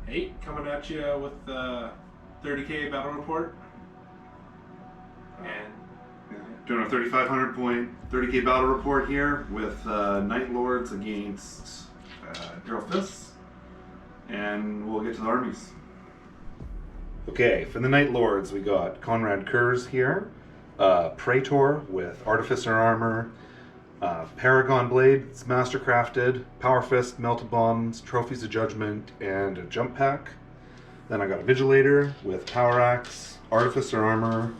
8 coming at you with the 30k battle report. And doing a 3,500 point 30k battle report here with Night Lords against Imperial Fists, and we'll get to the armies. Okay, for the Night Lords we got Conrad Kurz here, Praetor with Artificer Armor, Paragon Blade, it's mastercrafted, Power Fist, Melted Bombs, Trophies of Judgment, and a Jump Pack. Then I got a Vigilator with Power Axe, Artificer Armor,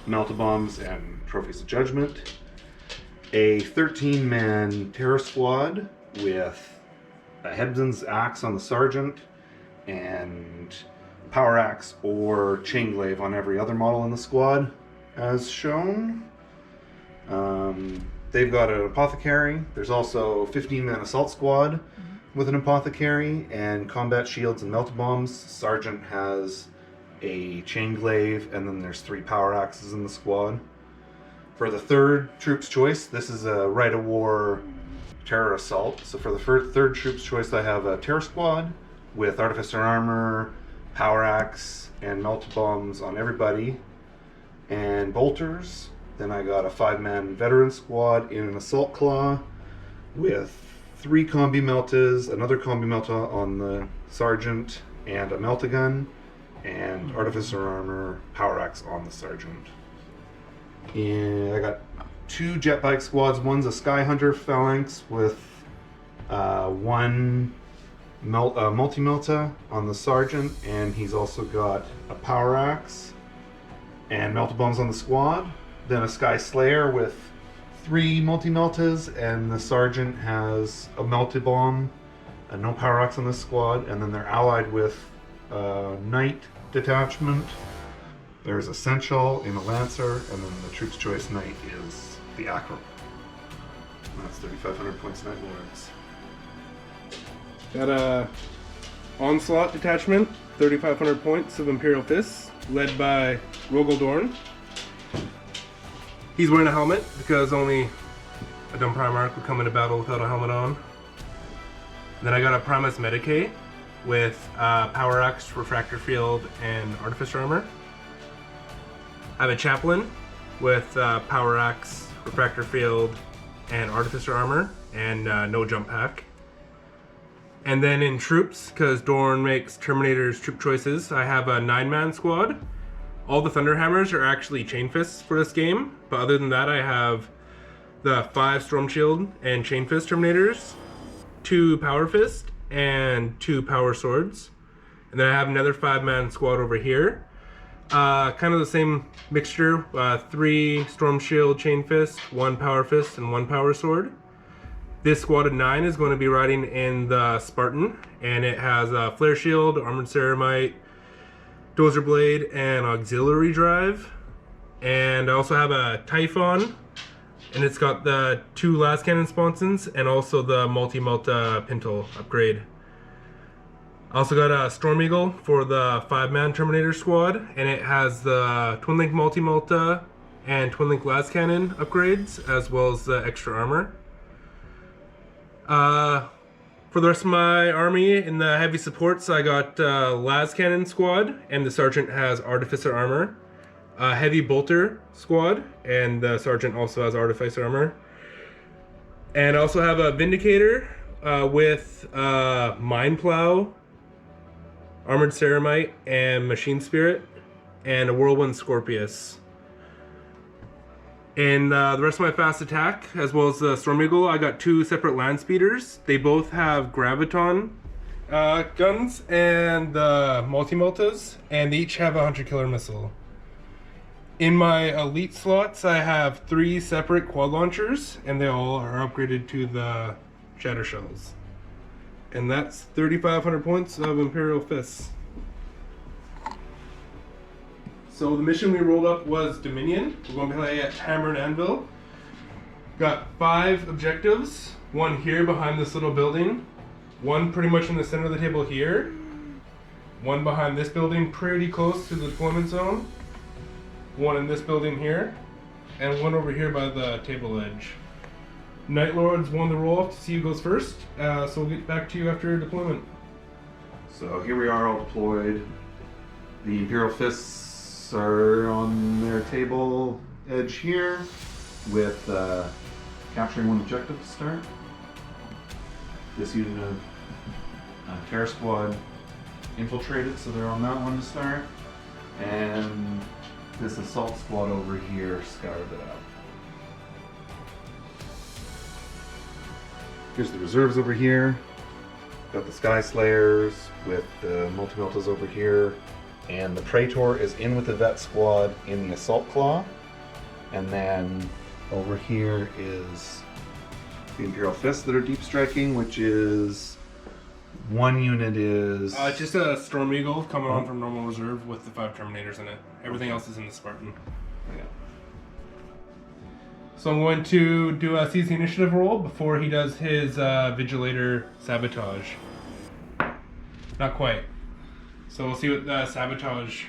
Melted Bombs, and Trophies of Judgment. A 13-man Terror Squad with a Hebson's Axe on the Sergeant, and Power Axe or Chain Glaive on every other model in the squad, as shown. They've got an Apothecary. There's also a 15-man Assault Squad with an Apothecary and Combat Shields and Melted Bombs. Sergeant has a Chain Glaive, and then there's 3 Power Axes in the squad. For the third Troops Choice, this is a Rite of War Terror Assault. So for the third Troops Choice, I have a Terror Squad with Artificer Armor, Power Axe, and Melted Bombs on everybody, and Bolters. Then I got a 5-man Veteran Squad in an Assault Claw with 3 Combi Meltas, another Combi Melta on the Sergeant, and a Meltagun, and Artificer Armor, Power Axe on the Sergeant. And I got 2 Jetbike Squads. One's a Sky Hunter Phalanx with 1 Multi-Melta on the Sergeant, and he's also got a Power Axe and Melted Bombs on the squad. Then a Sky Slayer with 3 Multi-Meltas, and the Sergeant has a Melted Bomb and no Power Axe on the squad, and then they're allied with Knight Detachment. There's Essential in a Lancer, and then the Troops Choice Knight is the Acro. And that's 3,500 points Night Lords. got a Onslaught detachment, 3,500 points of Imperial Fists, led by Rogel Dorn. He's wearing a helmet because only a dumb Primarch would come into battle without a helmet on. Then I got a Primus Medicae with Power Axe, Refractor Field, and Artificer Armor. I have a Chaplain with Power Axe, Refractor Field, and Artificer Armor, and no Jump Pack. And then in troops, because Dorn makes Terminator's troop choices, I have a 9-man squad. All the Thunderhammers are actually Chain Fists for this game, but other than that I have the 5 Storm Shield and Chain Fist Terminators, 2 Power Fist, and 2 Power Swords. And then I have another 5-man squad over here. Kind of the same mixture, 3 Storm Shield Chain Fist, 1 Power Fist, and 1 Power Sword. This squad of 9 is going to be riding in the Spartan, and it has a Flare Shield, Armored Ceramite, Dozer Blade, and Auxiliary Drive. And I also have a Typhon, and it's got the 2 Las Cannon Sponsons and also the Multi-Melta Pintle upgrade. I also got a Storm Eagle for the 5-man Terminator squad, and it has the Twin Link Multi-Melta and Twin Link Las Cannon upgrades, as well as the extra armor. For the rest of my army in the heavy supports, I got Las Cannon squad, and the Sergeant has Artificer Armor. Heavy Bolter squad, and the Sergeant also has Artificer Armor. And I also have a Vindicator with Mind Plow, Armored Ceramite, and Machine Spirit, and a Whirlwind Scorpius. And the rest of my fast attack, as well as the Storm Eagle, I got 2 separate land speeders. They both have Graviton guns and the Multi-Meltas, and they each have a Hunter Killer Missile. In my elite slots, I have 3 separate quad launchers, and they all are upgraded to the Shatter Shells. And that's 3,500 points of Imperial Fists. So the mission we rolled up was Dominion. We're going to play at Hammer and Anvil. Got 5 objectives. 1 here behind this little building. 1 pretty much in the center of the table here. 1 behind this building pretty close to the deployment zone. 1 in this building here. And 1 over here by the table edge. Night Lords won the roll-off to see who goes first. So we'll get back to you after deployment. So here we are all deployed. The Imperial Fists are on their table edge here with capturing one objective to start. This unit of Terror Squad infiltrated, so they're on that one to start. And this Assault Squad over here scoured it out. Here's the reserves over here. Got the Sky Slayers with the Multi-Meltas over here. And the Praetor is in with the Vet Squad in the Assault Claw. And then over here is the Imperial Fists that are deep striking, which is one unit is... It's just a Storm Eagle coming on from normal reserve with the 5 Terminators in it. Everything else is in the Spartan. Yeah. So I'm going to do a seize the initiative roll before he does his Vigilator Sabotage. Not quite. So we'll see what the Sabotage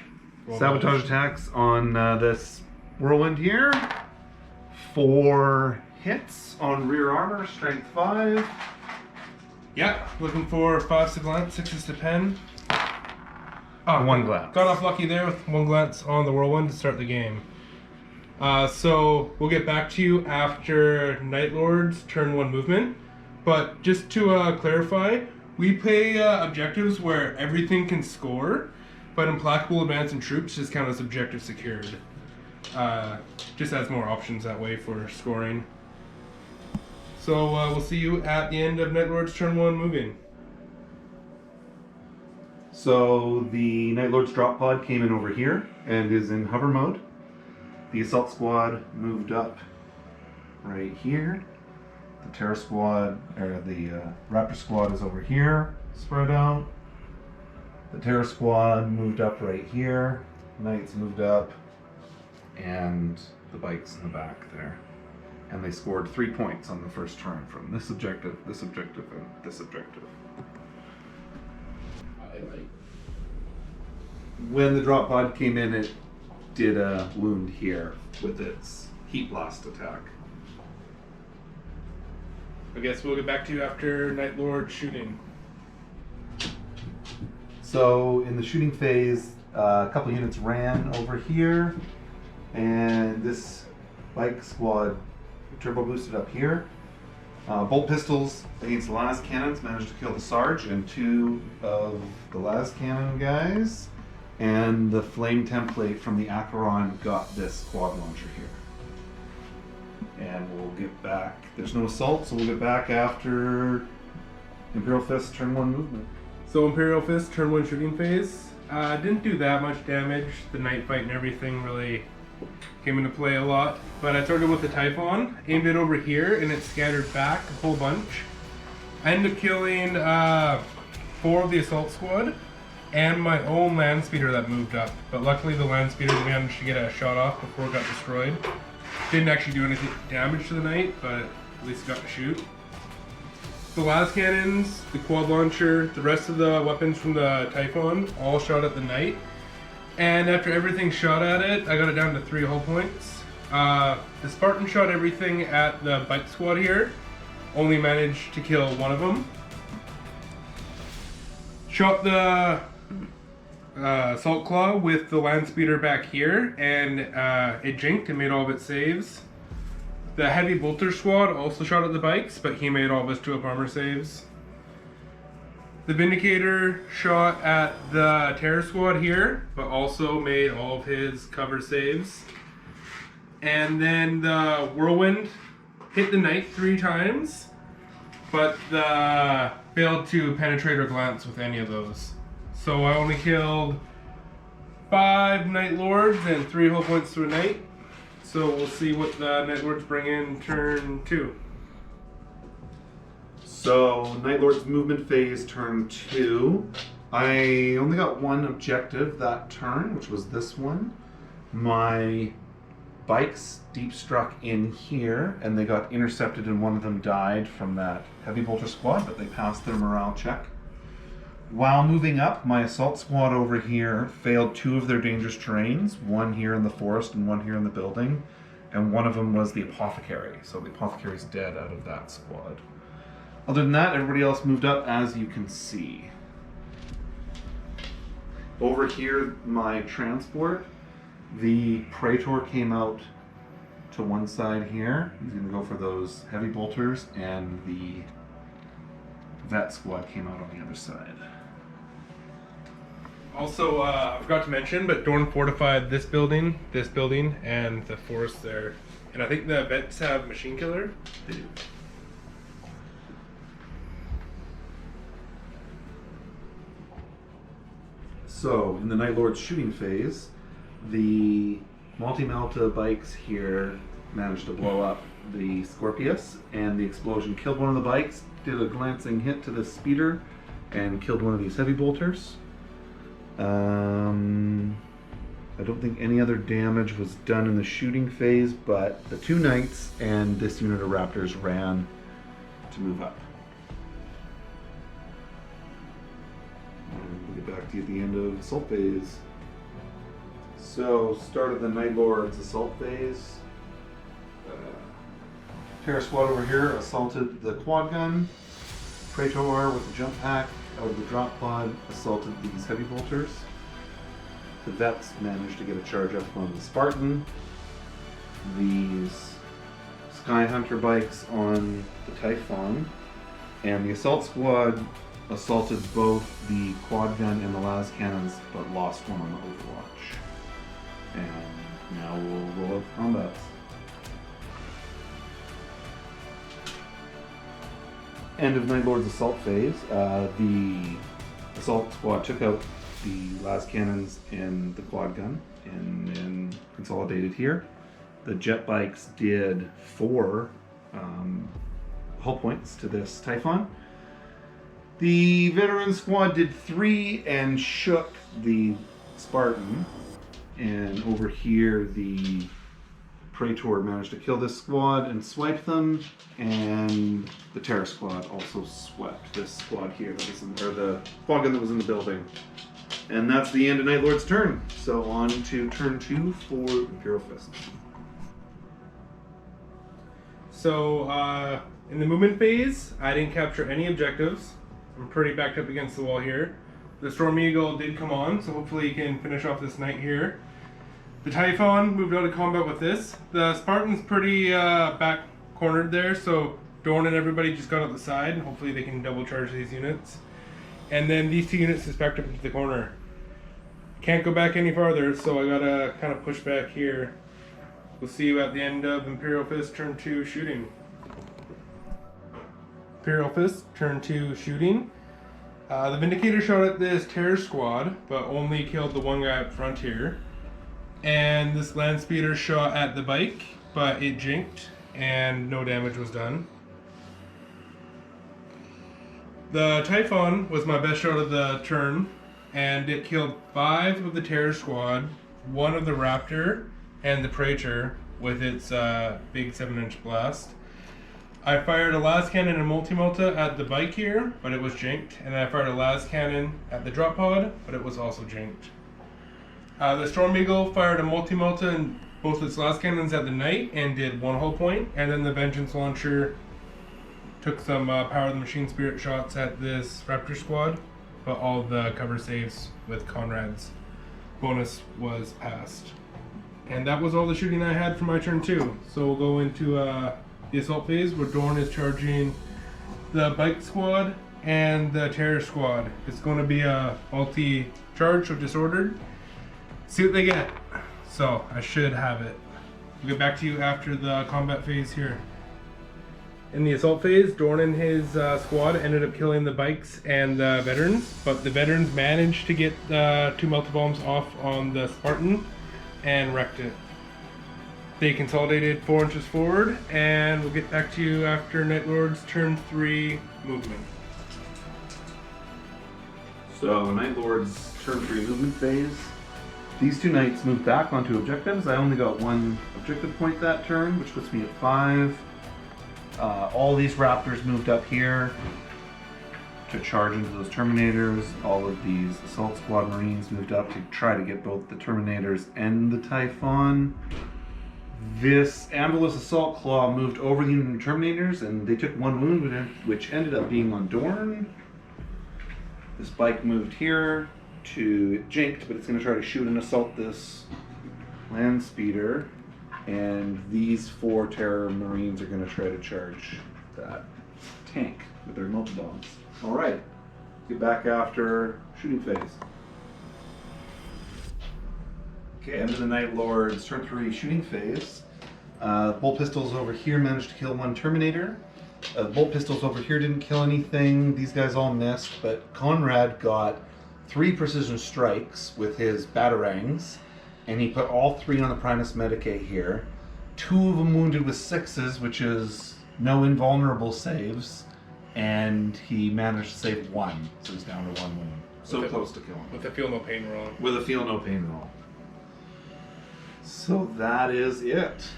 roll Sabotage does. attacks on this Whirlwind here. 4 hits on rear armor, strength 5. Yeah, looking for 5s to glance, 6s to pen. Oh, One glance. Got off lucky there with 1 glance on the Whirlwind to start the game. So we'll get back to you after Night Lord's turn 1 movement. But just to clarify, we play objectives where everything can score, but Implacable Advance and Troops just count as objective secured. Just has more options that way for scoring. So we'll see you at the end of Night Lord's turn 1 moving. So the Night Lord's drop pod came in over here and is in hover mode. The Assault Squad moved up right here. The Terror Squad, or the Raptor Squad is over here, spread out. The Terror Squad moved up right here. Knights moved up. And the bikes in the back there. And they scored 3 points on the first turn from this objective, and this objective. When the drop pod came in, it did a wound here with its heat blast attack. I guess we'll get back to you after Night Lord shooting. So in the shooting phase, a couple units ran over here, and this bike squad turbo boosted up here. Bolt pistols against the las cannons managed to kill the Sarge and 2 of the las cannon guys. And the flame template from the Acheron got this quad launcher here. And we'll get back. There's no assault, so we'll get back after Imperial Fist turn 1 movement. So Imperial Fist turn 1 shooting phase. Didn't do that much damage. The night fight and everything really came into play a lot. But I started with the Typhon, aimed it over here, and it scattered back a whole bunch. I ended up killing 4 of the Assault Squad and my own land speeder that moved up. But luckily the land speeder managed to get a shot off before it got destroyed. Didn't actually do any damage to the knight, but at least it got to shoot. The las cannons, the quad launcher, the rest of the weapons from the Typhon all shot at the knight. And after everything shot at it, I got it down to 3 hull points. The Spartan shot everything at the bike squad here. Only managed to kill 1 of them. Shot the Assault Claw with the land speeder back here, and it jinked and made all of its saves. The Heavy Bolter Squad also shot at the bikes, but he made all of his 2-up armor saves. The Vindicator shot at the Terror Squad here, but also made all of his cover saves. And then the Whirlwind hit the Knight 3 times, but failed to penetrate or glance with any of those. So I only killed 5 Night Lords and 3 hull points to a Knight. So we'll see what the Night Lords bring in turn 2. So Night Lord's movement phase turn 2. I only got 1 objective that turn, which was this one. My bikes deep struck in here, and they got intercepted, and one of them died from that Heavy Bolter Squad, but they passed their morale check. While moving up, my Assault Squad over here failed 2 of their dangerous terrains, 1 here in the forest and 1 here in the building, and one of them was the Apothecary, so the Apothecary's dead out of that squad. Other than that, everybody else moved up, as you can see. Over here, my transport, the Praetor came out to one side here. He's going to go for those heavy bolters, and the Vet squad came out on the other side. Also, I forgot to mention, but Dorn fortified this building, and the forest there. And I think the vets have machine killer. They do. So, in the Night Lord's shooting phase, the multi-melta bikes here managed to blow up the Scorpius, and the explosion killed one of the bikes, did a glancing hit to the speeder, and killed one of these heavy bolters. I don't think any other damage was done in the shooting phase, but the two knights and this unit of raptors ran to move up. We'll get back to you at the end of assault phase. So, start of the Night Lord's assault phase. Terra squad over here assaulted the quad gun. Praetor with the jump pack out of the drop pod assaulted these heavy bolters. The vets managed to get a charge up on the Spartan. These Sky Hunter bikes on the Typhon. And the assault squad assaulted both the quad gun and the las cannons, but lost one on the Overwatch. And now we'll roll up combats. End of Night Lord's assault phase. The assault squad took out the las cannons and the quad gun and then consolidated here. The jet bikes did 4 hull points to this Typhon. The veteran squad did 3 and shook the Spartan. And over here, the Praetor managed to kill this squad and swipe them, and the Terra squad also swept this squad here, that was or the quad gun that was in the building. And that's the end of Night Lord's turn. So on to turn 2 for Imperial Fist. So, in the movement phase, I didn't capture any objectives. I'm pretty backed up against the wall here. The Storm Eagle did come on, so hopefully he can finish off this knight here. The Typhon moved out of combat with this. The Spartan's pretty back cornered there, so Dorn and everybody just got out the side. Hopefully they can double charge these units. And then these 2 units just backed up into the corner. Can't go back any farther, so I gotta kind of push back here. We'll see you at the end of Imperial Fist turn 2 shooting. Imperial Fist turn 2 shooting. The Vindicator shot at this Terror squad, but only killed the one guy up front here. And this Land Speeder shot at the bike, but it jinked and no damage was done. The Typhon was my best shot of the turn, and it killed 5 of the Terror squad, 1 of the Raptor, and the Praetor with its big 7-inch blast. I fired a las cannon and multi-melta at the bike here, but it was jinked, and I fired a las cannon at the drop pod, but it was also jinked. The Storm Eagle fired a multi-melta and both its las cannons at the knight and did 1 hull point, and then the Vengeance Launcher took some Power of the Machine Spirit shots at this Raptor squad, but all the cover saves with Conrad's bonus was passed. And that was all the shooting I had for my turn 2. So we'll go into the assault phase where Dorn is charging the bike squad and the terror squad. It's going to be a multi-charge, so disordered. See what they get. So I should have it. We'll get back to you after the combat phase here. In the assault phase, Dorn and his squad ended up killing the bikes and the veterans, but the veterans managed to get 2 multi-bombs off on the Spartan and wrecked it. They consolidated 4 inches forward, and we'll get back to you after Night Lord's turn 3 movement. So Night Lord's turn 3 movement phase. These 2 knights moved back onto objectives. I only got 1 objective point that turn, which puts me at 5. All these raptors moved up here to charge into those terminators. All of these assault squad marines moved up to try to get both the terminators and the Typhon. This Ambulous Assault Claw moved over the unit of terminators, and they took 1 wound, which ended up being on Dorn. This bike moved here to jinked, but it's going to try to shoot and assault this land speeder, and these 4 Terror Marines are going to try to charge that tank with their multi-bombs. All right, get back after shooting phase. Okay, end of the Night Lord's turn 3 shooting phase. Bolt pistols over here managed to kill 1 Terminator. Bolt pistols over here didn't kill anything. These guys all missed, but Conrad got 3 precision strikes with his batarangs, and he put all 3 on the Primus Medicae here. 2 of them wounded with 6s, which is no invulnerable saves, and he managed to save 1, so he's down to 1 wound. So close to killing. With a feel no pain roll. With a feel no pain roll. So that is it.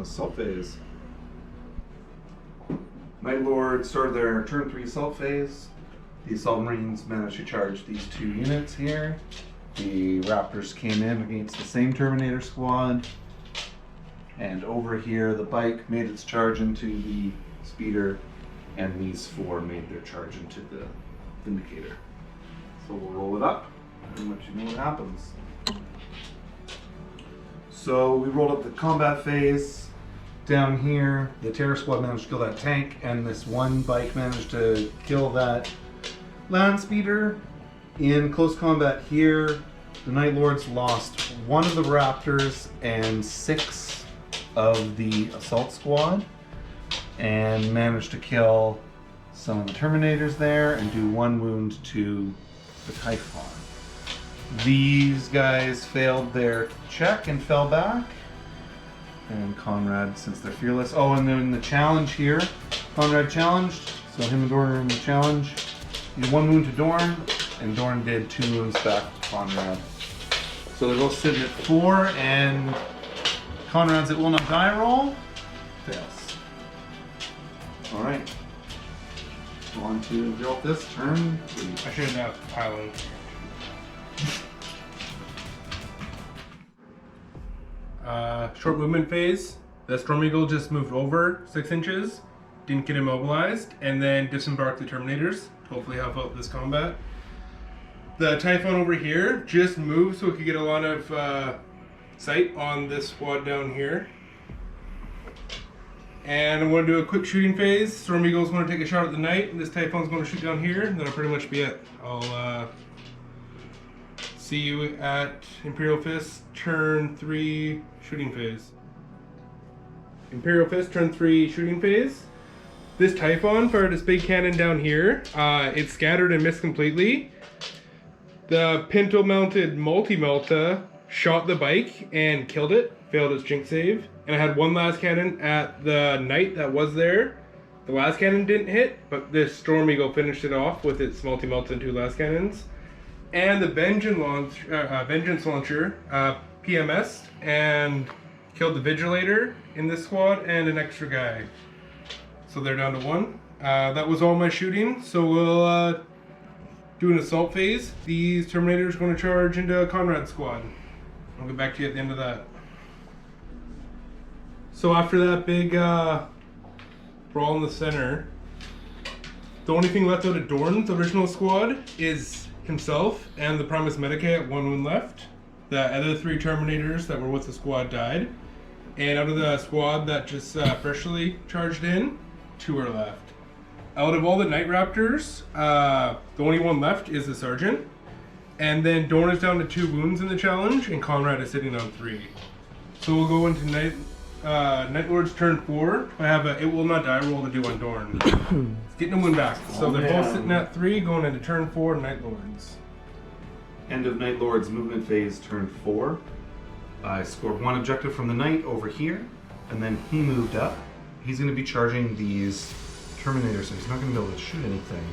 Assault phase. Night Lord started their turn 3 assault phase. The Assault Marines managed to charge these 2 units here. The Raptors came in against the same Terminator squad. And over here, the bike made its charge into the speeder, and these 4 made their charge into the Vindicator. So we'll roll it up and let you know what happens. So we rolled up the combat phase. Down here, the Terror Squad managed to kill that tank, and this 1 bike managed to kill that land speeder. In close combat here, the Night Lords lost 1 of the Raptors and 6 of the Assault Squad, and managed to kill some of the Terminators there and do 1 wound to the Typhon. These guys failed their check and fell back. And Conrad, since they're fearless. Oh, and then the challenge here. Conrad challenged, so him and Dorn are in the challenge. He did 1 wound to Dorn, and Dorn did 2 wounds back to Conrad. So they're both sitting at 4, and Conrad's It Will Not Die roll fails. Alright. On to build this turn. I should have piling. Short movement phase. The Storm Eagle just moved over 6 inches, didn't get immobilized, and then disembarked the Terminators to hopefully help out this combat. The Typhon over here just moved so it could get a lot of sight on this squad down here. And I'm going to do a quick shooting phase. Storm Eagle's going to take a shot at the Knight, and this Typhon's going to shoot down here, and that'll pretty much be it. I'll see you at Imperial Fist, turn 3, shooting phase. Imperial Fist, turn 3, shooting phase. This Typhon fired its big cannon down here. It scattered and missed completely. The Pinto-mounted Multi-Melta shot the bike and killed it, failed its jink save. And I had 1 last cannon at the Knight that was there. The last cannon didn't hit, but this Storm Eagle finished it off with its Multi-Melta and 2 last cannons. And the Vengeance Launcher PMS'd and killed the Vigilator in this squad and an extra guy. So they're down to 1. That was all my shooting, so we'll do an assault phase. These Terminators are going to charge into Conrad's squad. I'll get back to you at the end of that. So after that big brawl in the center, the only thing left out of Dorn's original squad is himself and the Primus Medicae at 1 wound left. The other 3 Terminators that were with the squad died. And out of the squad that just freshly charged in, 2 are left. Out of all the Night Raptors, the only one left is the Sergeant. And then Dorn is down to 2 wounds in the challenge, and Conrad is sitting on 3. So we'll go into Night Lord's turn 4. I have a It Will Not Die roll to do on Dorn. It's getting a wound back. So they're both sitting at 3, going into turn 4, Night Lords. End of Night Lord's movement phase, turn 4. I scored 1 objective from the Knight over here, and then he moved up. He's going to be charging these Terminators, so he's not going to be able to shoot anything.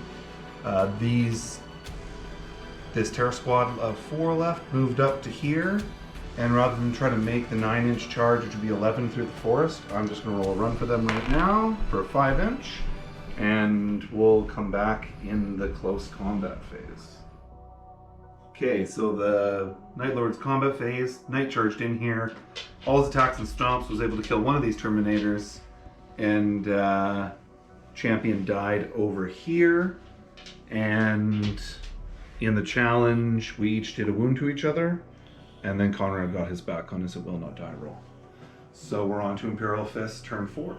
This Terror Squad of 4 left moved up to here, and rather than try to make the 9-inch charge, which would be 11 through the forest, I'm just going to roll a run for them right now for a 5-inch, and we'll come back in the close combat phase. Okay, so the Night Lord's combat phase, Knight charged in here, all his attacks and stomps, was able to kill 1 of these Terminators, and Champion died over here, and In the challenge, we each did a wound to each other, and then Conrad got his back on his It Will Not Die roll. So we're on to Imperial Fist, turn 4.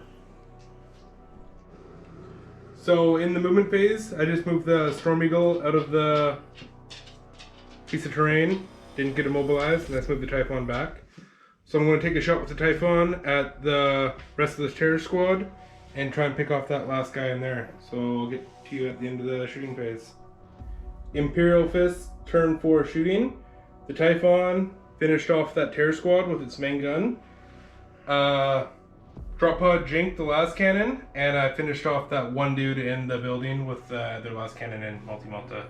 So in the movement phase, I just moved the Storm Eagle out of the piece of terrain, didn't get immobilized, and let's move the Typhon back. So I'm going to take a shot with the Typhon at the rest of this terror squad and try and pick off that last guy in there. So I'll get to you at the end of the shooting phase. Imperial Fist, turn 4 shooting. The Typhon finished off that terror squad with its main gun. Drop pod jinked the last cannon, and I finished off that one dude in the building with their last cannon in multi-multi.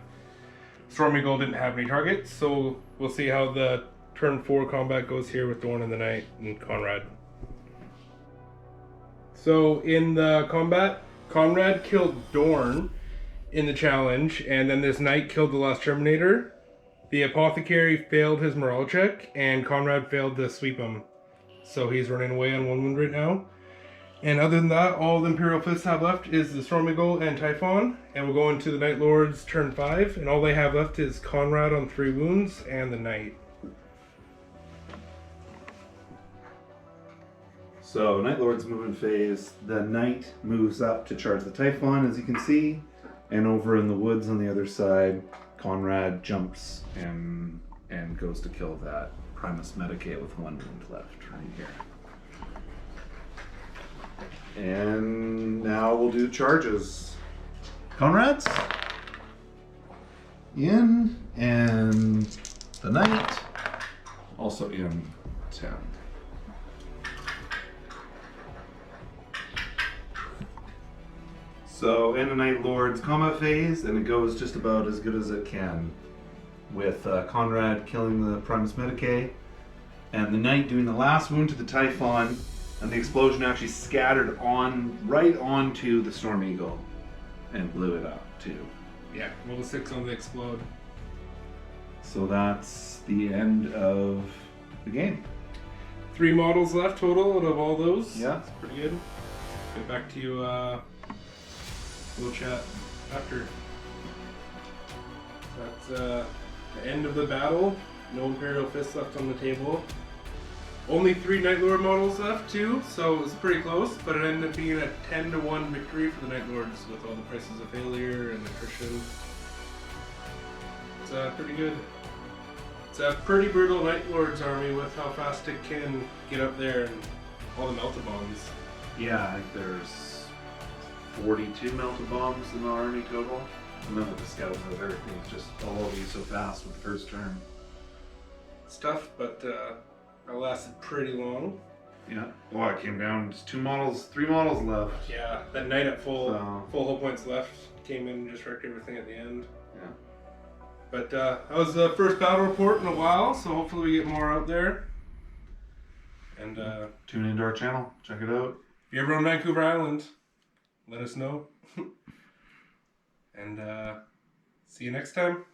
Storm Eagle didn't have any targets, so we'll see how the turn 4 combat goes here with Dorn in the Night and Conrad. So in the combat, Conrad killed Dorn in the challenge, and then this Knight killed the last Terminator. The Apothecary failed his morale check, and Conrad failed to sweep him. So he's running away on 1 wound right now. And other than that, all the Imperial Fists have left is the Storm Eagle and Typhon, and we'll go into the Night Lords turn 5, and all they have left is Conrad on 3 wounds and the Knight. So, Night Lord's movement phase. The Knight moves up to charge the Typhon, as you can see. And over in the woods on the other side, Conrad jumps and goes to kill that Primus Medicae with 1 wound left right here. And now we'll do charges. Conrad's in, and the Knight also in 10. So, in the Night Lord's combat phase, and it goes just about as good as it can, with Conrad killing the Primus Medicae, and the Knight doing the last wound to the Typhon, and the explosion actually scattered right onto the Storm Eagle, and blew it up too. Yeah, roll a 6 on the explode. So that's the end of the game. 3 models left total out of all those. Yeah. That's pretty good. Get back to you, we'll chat after. That's the end of the battle. No Imperial Fists left on the table. Only 3 Night Lord models left too, so it was pretty close, but it ended up being a 10-1 victory for the Night Lords with all the prices of failure and attrition. It's pretty good. It's a pretty brutal Night Lords army with how fast it can get up there and all the melted bombs. Yeah, I think there's 42 melted bombs in the army total. And then with the scouts and everything's just all over you so fast with the first turn. It's tough, but it lasted pretty long. Yeah. Well, it came down to 3 models left. Yeah, that Knight at full hull points left came in and just wrecked everything at the end. Yeah. But that was the first battle report in a while, so hopefully we get more out there. And tune into our channel. Check it out. If you're ever on Vancouver Island, let us know. And see you next time.